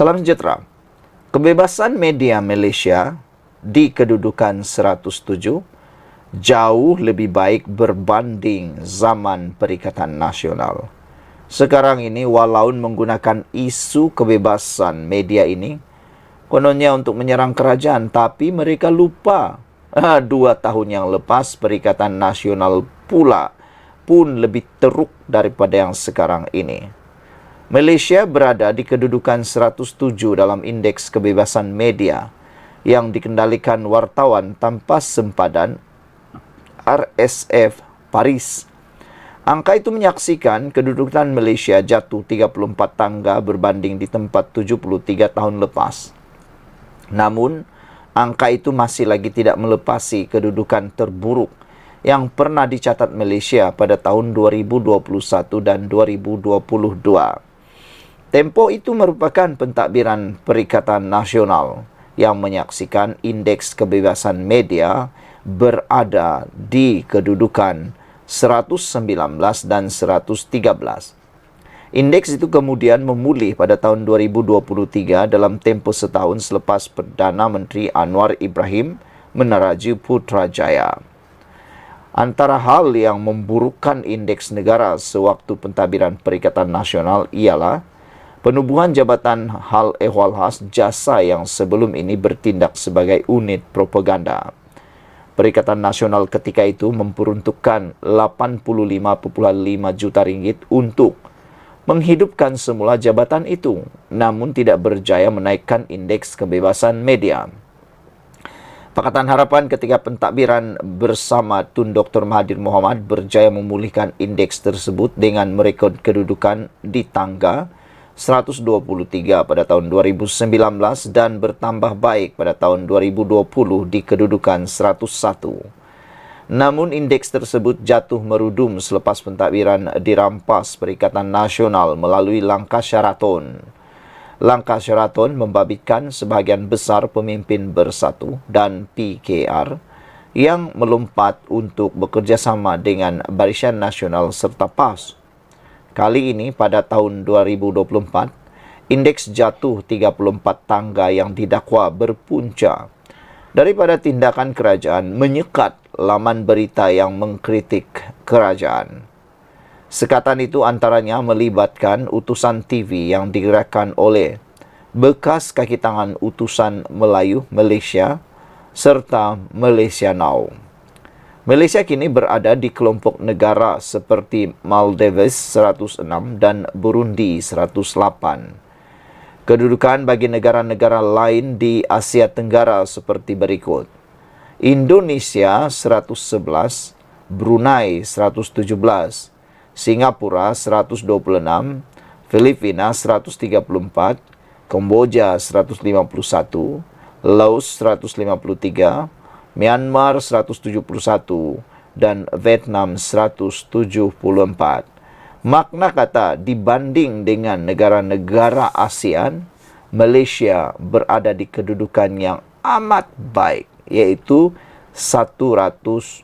Salam sejahtera. Kebebasan media Malaysia di kedudukan 107 jauh lebih baik berbanding zaman Perikatan Nasional. Sekarang ini walau menggunakan isu kebebasan media ini kononnya untuk menyerang kerajaan, tapi mereka lupa 2 tahun yang lepas Perikatan Nasional pula pun lebih teruk daripada yang sekarang ini. Malaysia berada di kedudukan 107 dalam indeks kebebasan media yang dikendalikan wartawan tanpa sempadan RSF Paris. Angka itu menyaksikan kedudukan Malaysia jatuh 34 tangga berbanding di tempat 73 tahun lepas. Namun, angka itu masih lagi tidak melepasi kedudukan terburuk yang pernah dicatat Malaysia pada tahun 2021 dan 2022. Tempoh itu merupakan pentadbiran Perikatan Nasional yang menyaksikan indeks kebebasan media berada di kedudukan 119 dan 113. Indeks itu kemudian memulih pada tahun 2023 dalam tempoh setahun selepas Perdana Menteri Anwar Ibrahim meneraju Putrajaya. Antara hal yang memburukkan indeks negara sewaktu pentadbiran Perikatan Nasional ialah penubuhan Jabatan Hal Ehwal Khas Jasa yang sebelum ini bertindak sebagai unit propaganda. Perikatan Nasional ketika itu memperuntukkan 85.5 juta ringgit untuk menghidupkan semula jabatan itu, namun tidak berjaya menaikkan indeks kebebasan media. Pakatan Harapan ketika pentadbiran bersama Tun Dr. Mahathir Mohamad berjaya memulihkan indeks tersebut dengan merekod kedudukan di tangga 123 pada tahun 2019 dan bertambah baik pada tahun 2020 di kedudukan 101. Namun indeks tersebut jatuh merudum selepas pentadbiran dirampas Perikatan Nasional melalui langkah Sheraton. Langkah Sheraton membabitkan sebahagian besar pemimpin Bersatu dan PKR yang melompat untuk bekerjasama dengan Barisan Nasional serta PAS. Kali ini pada tahun 2024, indeks jatuh 34 tangga yang didakwa berpunca daripada tindakan kerajaan menyekat laman berita yang mengkritik kerajaan. Sekatan itu antaranya melibatkan utusan TV yang digerakkan oleh bekas kaki tangan utusan Melayu Malaysia serta Malaysia Now. Malaysia kini berada di kelompok negara seperti Maldives 106 dan Burundi 108. Kedudukan bagi negara-negara lain di Asia Tenggara seperti berikut: Indonesia 111, Brunei 117, Singapura 126, Filipina 134, Kamboja 151, Laos 153, Myanmar 171 dan Vietnam 174. Makna kata dibanding dengan negara-negara ASEAN, Malaysia berada di kedudukan yang amat baik, yaitu 107.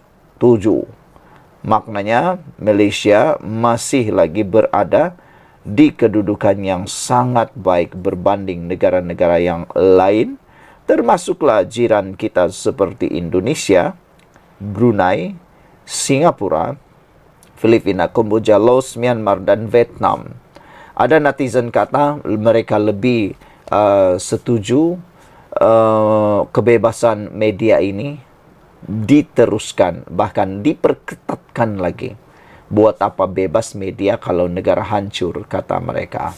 Maknanya Malaysia masih lagi berada di kedudukan yang sangat baik berbanding negara-negara yang lain, termasuklah jiran kita seperti Indonesia, Brunei, Singapura, Filipina, Kamboja, Laos, Myanmar dan Vietnam. Ada netizen kata mereka lebih setuju kebebasan media ini diteruskan, bahkan diperketatkan lagi. Buat apa bebas media kalau negara hancur, kata mereka.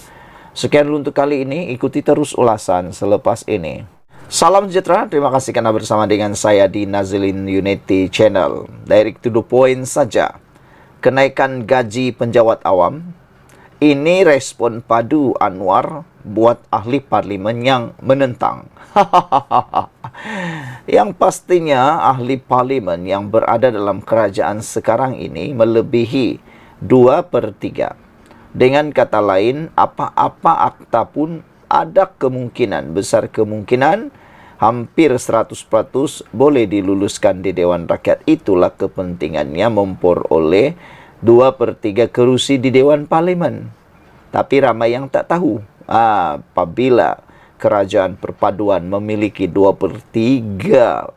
Sekian dulu untuk kali ini, ikuti terus ulasan selepas ini. Salam sejahtera, terima kasih karena bersama dengan saya di Nazilin Unity Channel. Direct to the point saja. Kenaikan gaji penjawat awam. Ini respon padu Anwar buat ahli parlimen yang menentang. Yang pastinya ahli parlimen yang berada dalam kerajaan sekarang ini melebihi 2/3. Dengan kata lain, apa-apa akta pun ada kemungkinan, besar kemungkinan, hampir 100% boleh diluluskan di Dewan Rakyat. Itulah kepentingannya memperoleh 2/3 kerusi di Dewan Parlimen. Tapi ramai yang tak tahu, apabila kerajaan perpaduan memiliki 2/3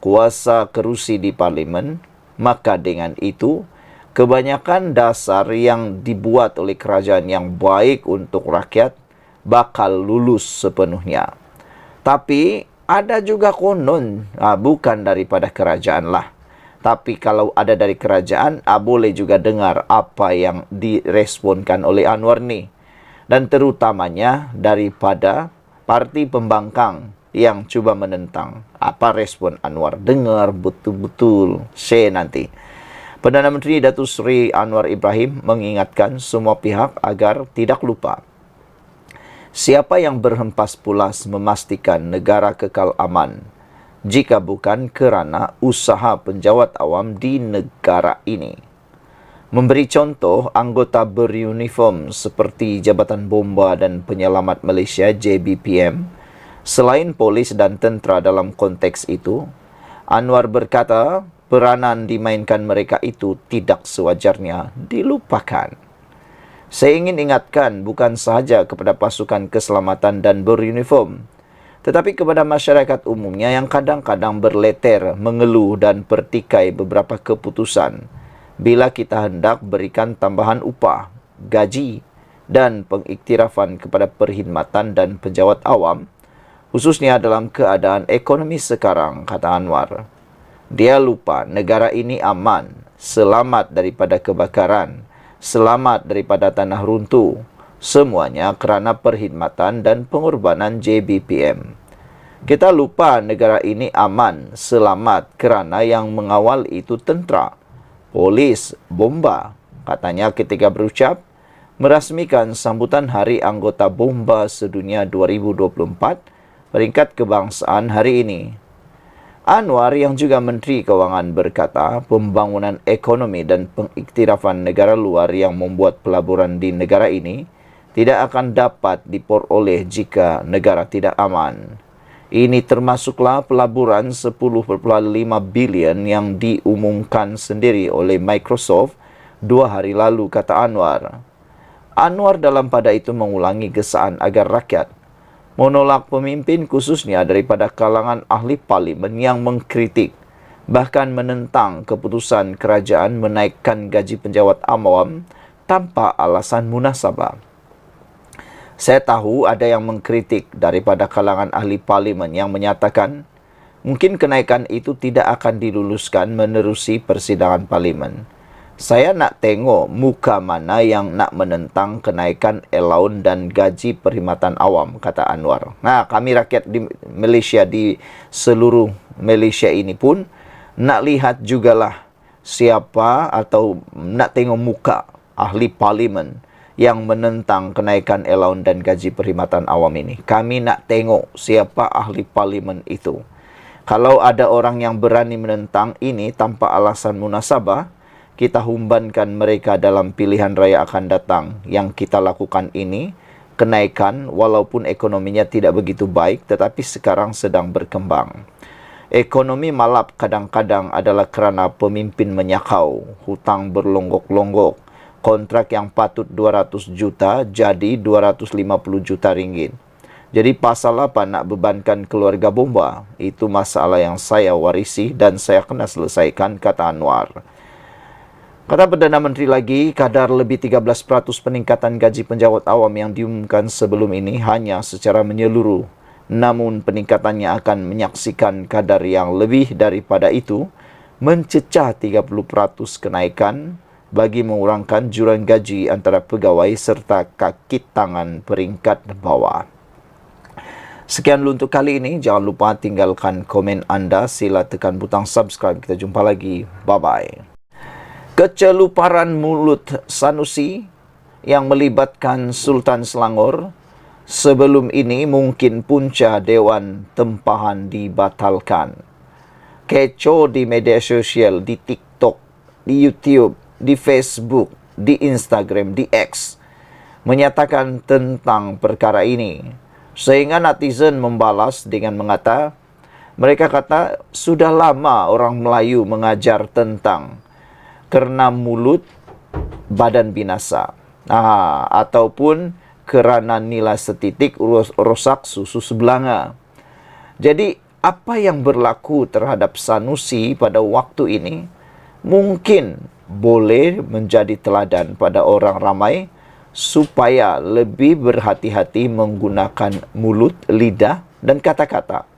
kuasa kerusi di parlimen, maka dengan itu kebanyakan dasar yang dibuat oleh kerajaan yang baik untuk rakyat bakal lulus sepenuhnya. Tapi ada juga konon, bukan daripada kerajaan lah. Tapi kalau ada dari kerajaan, boleh juga dengar apa yang diresponkan oleh Anwar ni. Dan terutamanya daripada parti pembangkang yang cuba menentang. Apa respon Anwar? Dengar betul-betul. Share nanti. Perdana Menteri Datuk Seri Anwar Ibrahim mengingatkan semua pihak agar tidak lupa. Siapa yang berhempas pulas memastikan negara kekal aman jika bukan kerana usaha penjawat awam di negara ini? Memberi contoh, anggota beruniform seperti Jabatan Bomba dan Penyelamat Malaysia JBPM, selain polis dan tentera dalam konteks itu, Anwar berkata peranan dimainkan mereka itu tidak sewajarnya dilupakan. Saya ingin ingatkan bukan sahaja kepada pasukan keselamatan dan beruniform, tetapi kepada masyarakat umumnya yang kadang-kadang berleter, mengeluh dan pertikai beberapa keputusan bila kita hendak berikan tambahan upah, gaji dan pengiktirafan kepada perkhidmatan dan penjawat awam, khususnya dalam keadaan ekonomi sekarang, kata Anwar. Dia lupa negara ini aman, selamat daripada kebakaran, selamat daripada tanah runtuh, semuanya kerana perkhidmatan dan pengorbanan JBPM. Kita lupa negara ini aman, selamat kerana yang mengawal itu tentera, polis, bomba, katanya ketika berucap merasmikan sambutan Hari Anggota Bomba Sedunia 2024 peringkat kebangsaan hari ini. Anwar yang juga Menteri Kewangan berkata pembangunan ekonomi dan pengiktirafan negara luar yang membuat pelaburan di negara ini tidak akan dapat diperoleh jika negara tidak aman. Ini termasuklah pelaburan 10.5 bilion yang diumumkan sendiri oleh Microsoft 2 hari lalu, kata Anwar. Anwar dalam pada itu mengulangi gesaan agar rakyat menolak pemimpin khususnya daripada kalangan ahli parlimen yang mengkritik, bahkan menentang keputusan kerajaan menaikkan gaji penjawat awam tanpa alasan munasabah. Saya tahu ada yang mengkritik daripada kalangan ahli parlimen yang menyatakan mungkin kenaikan itu tidak akan diluluskan menerusi persidangan parlimen. Saya nak tengok muka mana yang nak menentang kenaikan allowance dan gaji perkhidmatan awam, kata Anwar. Nah, kami rakyat di Malaysia, di seluruh Malaysia ini pun nak lihat jugalah siapa atau nak tengok muka ahli parlimen yang menentang kenaikan allowance dan gaji perkhidmatan awam ini. Kami nak tengok siapa ahli parlimen itu. Kalau ada orang yang berani menentang ini tanpa alasan munasabah, kita humbankan mereka dalam pilihan raya akan datang. Yang kita lakukan ini, kenaikan walaupun ekonominya tidak begitu baik, tetapi sekarang sedang berkembang. Ekonomi malap kadang-kadang adalah kerana pemimpin menyakau, hutang berlonggok-longgok, kontrak yang patut 200 juta jadi 250 juta ringgit. Jadi pasal apa nak bebankan keluarga bomba? Itu masalah yang saya warisi dan saya kena selesaikan, kata Anwar. Kata Perdana Menteri lagi, kadar lebih 13% peningkatan gaji penjawat awam yang diumumkan sebelum ini hanya secara menyeluruh. Namun peningkatannya akan menyaksikan kadar yang lebih daripada itu, mencecah 30% kenaikan bagi mengurangkan jurang gaji antara pegawai serta kaki tangan peringkat bawah. Sekian dulu untuk kali ini. Jangan lupa tinggalkan komen anda. Sila tekan butang subscribe. Kita jumpa lagi. Bye-bye. Keceluparan mulut Sanusi yang melibatkan Sultan Selangor. Sebelum ini mungkin punca Dewan Tempahan dibatalkan. Kecoh di media sosial, di TikTok, di YouTube, di Facebook, di Instagram, di X menyatakan tentang perkara ini. Sehingga netizen membalas dengan mengata, mereka kata sudah lama orang Melayu mengajar tentang kerana mulut badan binasa. Ataupun kerana nilai setitik rosak susu sebelanga. Jadi apa yang berlaku terhadap Sanusi pada waktu ini mungkin boleh menjadi teladan pada orang ramai supaya lebih berhati-hati menggunakan mulut, lidah dan kata-kata.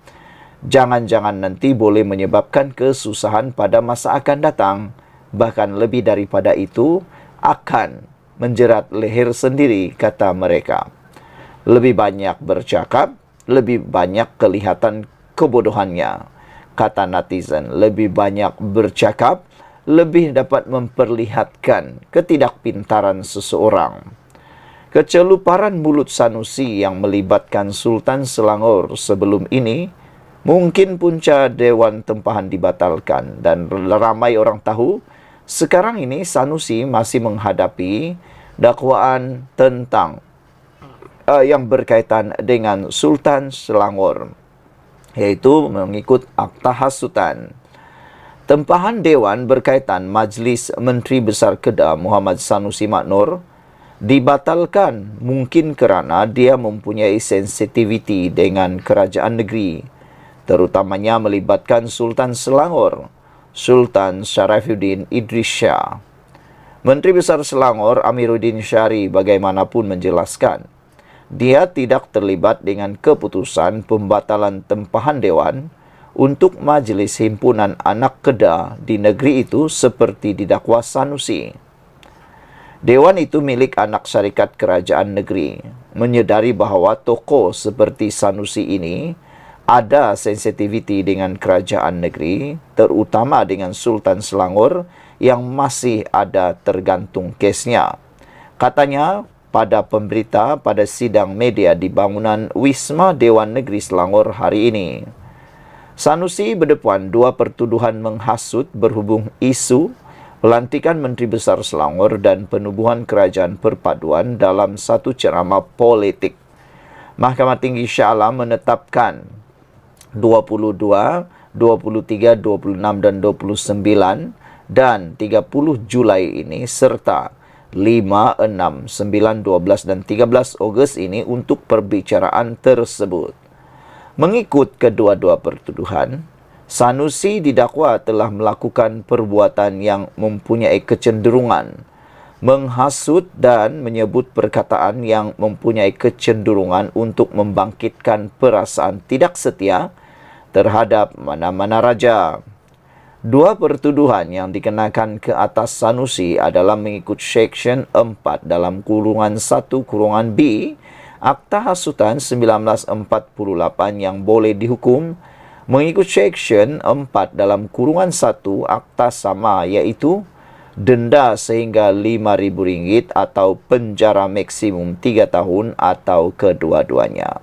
Jangan-jangan nanti boleh menyebabkan kesusahan pada masa akan datang. Bahkan lebih daripada itu, akan menjerat leher sendiri, kata mereka. Lebih banyak bercakap, lebih banyak kelihatan kebodohannya, kata netizen. Lebih banyak bercakap, lebih dapat memperlihatkan ketidakpintaran seseorang. Keceluparan mulut Sanusi yang melibatkan Sultan Selangor sebelum ini, mungkin punca Dewan Tempahan dibatalkan dan ramai orang tahu sekarang ini Sanusi masih menghadapi dakwaan tentang yang berkaitan dengan Sultan Selangor, yaitu mengikut Akta Hasutan. Tempahan Dewan berkaitan Majlis Menteri Besar Kedah Muhammad Sanusi Maknur dibatalkan mungkin kerana dia mempunyai sensitiviti dengan kerajaan negeri, terutamanya melibatkan Sultan Selangor, Sultan Sharifuddin Idris Shah. Menteri Besar Selangor Amiruddin Syari bagaimanapun menjelaskan, dia tidak terlibat dengan keputusan pembatalan tempahan Dewan untuk Majlis Himpunan Anak Kedah di negeri itu seperti didakwa Sanusi. Dewan itu milik anak syarikat kerajaan negeri. Menyedari bahawa tokoh seperti Sanusi ini ada sensitiviti dengan kerajaan negeri, terutama dengan Sultan Selangor yang masih ada tergantung kesnya. Katanya pada pemberita pada sidang media di bangunan Wisma Dewan Negeri Selangor hari ini. Sanusi berdepan dua pertuduhan menghasut berhubung isu pelantikan Menteri Besar Selangor dan penubuhan kerajaan perpaduan dalam satu ceramah politik. Mahkamah Tinggi Shah Alam menetapkan 22, 23, 26 dan 29 dan 30 Julai ini serta 5, 6, 9, 12 dan 13 Ogos ini untuk perbicaraan tersebut. Mengikut kedua-dua pertuduhan, Sanusi didakwa telah melakukan perbuatan yang mempunyai kecenderungan menghasut dan menyebut perkataan yang mempunyai kecenderungan untuk membangkitkan perasaan tidak setia terhadap mana-mana raja. Dua pertuduhan yang dikenakan ke atas Sanusi adalah mengikut Seksyen 4 dalam kurungan 1 kurungan B Akta Hasutan 1948 yang boleh dihukum, mengikut Seksyen 4 dalam kurungan 1 Akta sama, iaitu denda sehingga RM5,000 atau penjara maksimum 3 tahun atau kedua-duanya.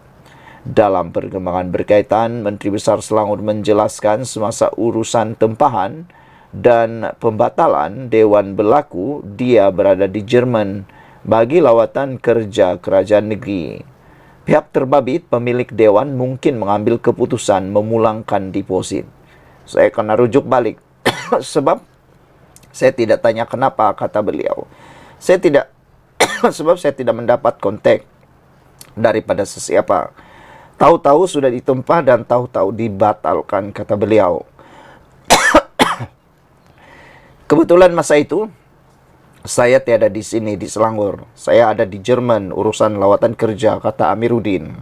Dalam perkembangan berkaitan, Menteri Besar Selangor menjelaskan semasa urusan tempahan dan pembatalan Dewan berlaku, dia berada di Jerman bagi lawatan kerja kerajaan negeri. Pihak terbabit pemilik Dewan mungkin mengambil keputusan memulangkan deposit. Saya kena rujuk balik sebab saya tidak tanya kenapa, kata beliau. Saya tidak sebab saya tidak mendapat kontak daripada sesiapa. Tahu-tahu sudah ditempah dan tahu-tahu dibatalkan, kata beliau. Kebetulan masa itu saya tiada di sini di Selangor. Saya ada di Jerman urusan lawatan kerja, kata Amiruddin.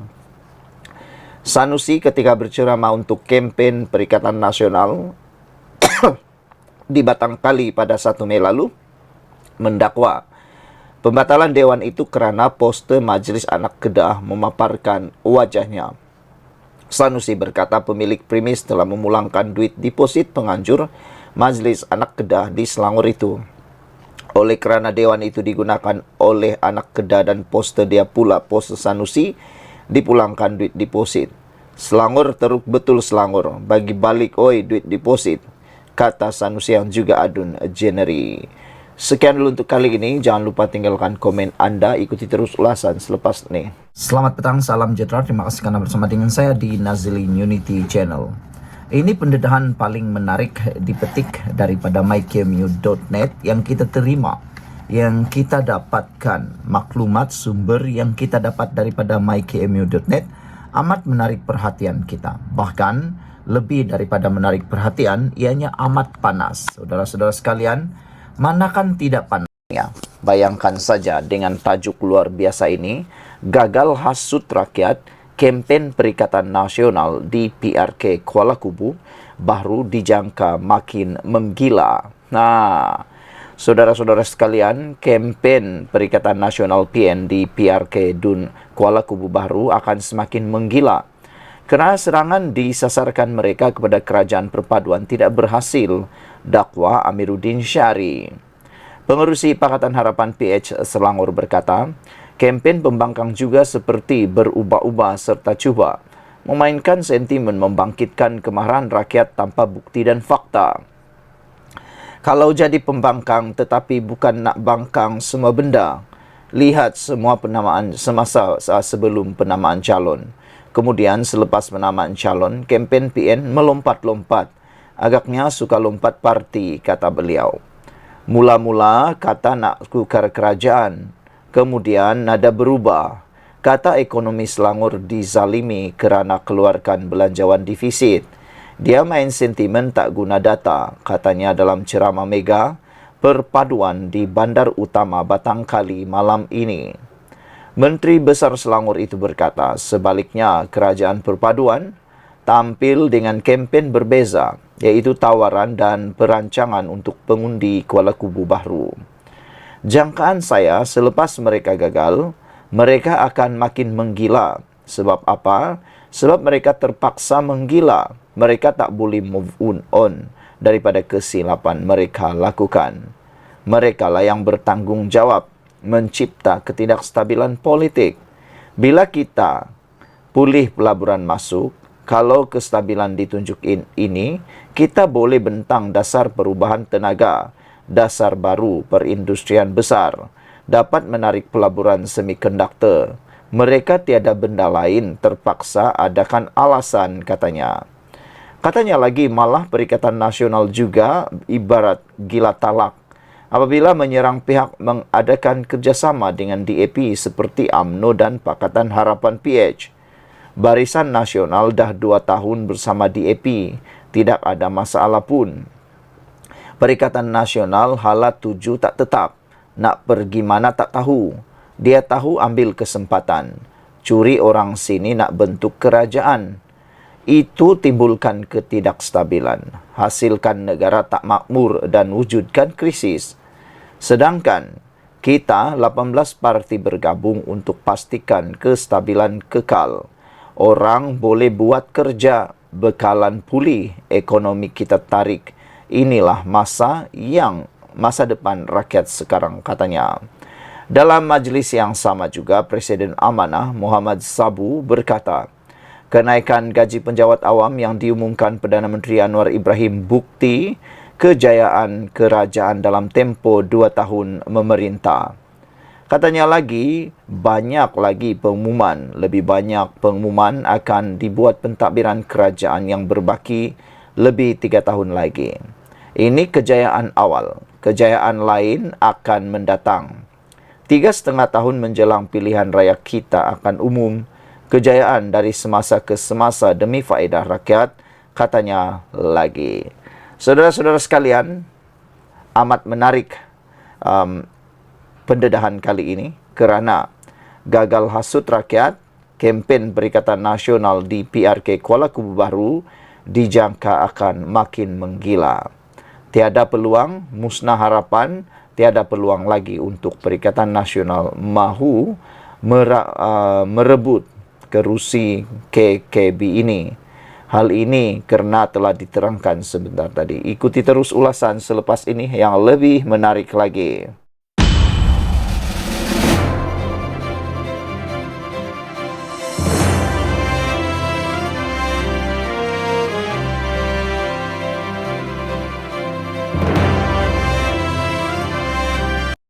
Sanusi ketika berceramah untuk kempen Perikatan Nasional di Batangkali pada 1 Mei lalu mendakwa pembatalan Dewan itu kerana poster Majlis Anak Kedah memaparkan wajahnya. Sanusi berkata pemilik premis telah memulangkan duit deposit penganjur Majlis Anak Kedah di Selangor itu. Oleh kerana Dewan itu digunakan oleh anak Kedah dan poster dia pula poster Sanusi, dipulangkan duit deposit. Selangor teruk betul Selangor, bagi balik oi duit deposit, kata Sanusi yang juga adun January. Sekian dulu untuk kali ini. Jangan lupa tinggalkan komen Anda. Ikuti terus ulasan selepas ini. Selamat petang, salam sejahtera. Terima kasih karena bersama dengan saya di Nazilin Unity Channel. Ini pendedahan paling menarik dipetik daripada myqmu.net yang kita terima, yang kita dapatkan, maklumat sumber yang kita dapat daripada mykmu.net amat menarik perhatian kita. Bahkan lebih daripada menarik perhatian, ianya amat panas. Saudara-saudara sekalian, mana kan tidak panasnya? Bayangkan saja dengan tajuk luar biasa ini, gagal hasut rakyat, kempen Perikatan Nasional di PRK Kuala Kubu baru dijangka makin menggila. Nah, saudara-saudara sekalian, kempen Perikatan Nasional PN di PRK Dun Kuala Kubu Baru akan semakin menggila. Kerana serangan disasarkan mereka kepada kerajaan perpaduan tidak berhasil, dakwa Amiruddin Syari. Pengerusi Pakatan Harapan PH Selangor berkata, kempen pembangkang juga seperti berubah-ubah serta cuba memainkan sentimen membangkitkan kemarahan rakyat tanpa bukti dan fakta. Kalau jadi pembangkang tetapi bukan nak bangkang semua benda, lihat semua penamaan semasa sebelum penamaan calon. Kemudian selepas penamaan calon, kempen PN melompat-lompat. Agaknya suka lompat parti, kata beliau. Mula-mula kata nak tukar kerajaan, kemudian nada berubah. Kata ekonomi Selangor dizalimi kerana keluarkan belanjawan defisit. Dia main sentimen tak guna data, katanya dalam ceramah mega perpaduan di Bandar Utama Batangkali malam ini. Menteri Besar Selangor itu berkata, sebaliknya kerajaan perpaduan tampil dengan kempen berbeza, iaitu tawaran dan perancangan untuk pengundi Kuala Kubu Baru. Jangkaan saya selepas mereka gagal, mereka akan makin menggila. Sebab apa? Sebab mereka terpaksa menggila. Mereka tak boleh move on daripada kesilapan mereka lakukan. Mereka lah yang bertanggung jawab mencipta ketidakstabilan politik. Bila kita pulih pelaburan masuk, kalau kestabilan ditunjuk ini, kita boleh bentang dasar perubahan tenaga, dasar baru perindustrian besar, dapat menarik pelaburan semikonduktor. Mereka tiada benda lain, terpaksa adakan alasan, katanya. Katanya lagi, malah Perikatan Nasional juga ibarat gila talak apabila menyerang pihak mengadakan kerjasama dengan DAP seperti UMNO dan Pakatan Harapan PH. Barisan Nasional dah 2 tahun bersama DAP, tidak ada masalah pun. Perikatan Nasional hala tuju tak tetap, nak pergi mana tak tahu. Dia tahu ambil kesempatan, curi orang sini nak bentuk kerajaan. Itu timbulkan ketidakstabilan, hasilkan negara tak makmur dan wujudkan krisis. Sedangkan kita 18 parti bergabung untuk pastikan kestabilan kekal. Orang boleh buat kerja, bekalan pulih, ekonomi kita tarik. Inilah masa depan rakyat sekarang, katanya. Dalam majlis yang sama juga, Presiden Amanah Muhammad Sabu berkata, kenaikan gaji penjawat awam yang diumumkan Perdana Menteri Anwar Ibrahim bukti kejayaan kerajaan dalam tempoh 2 tahun memerintah. Katanya lagi, banyak lagi pengumuman, lebih banyak pengumuman akan dibuat pentadbiran kerajaan yang berbaki lebih 3 tahun lagi. Ini kejayaan awal, kejayaan lain akan mendatang. 3,5 tahun menjelang pilihan raya kita akan umum, kejayaan dari semasa ke semasa demi faedah rakyat, katanya lagi. Saudara-saudara sekalian, amat menarik pendedahan kali ini kerana gagal hasut rakyat, kempen Perikatan Nasional di PRK Kuala Kubu Baru dijangka akan makin menggila. Tiada peluang, musnah harapan, tiada peluang lagi untuk Perikatan Nasional mahu merebut kerusi KKB ini. Hal ini kerana telah diterangkan sebentar tadi. Ikuti terus ulasan selepas ini yang lebih menarik lagi.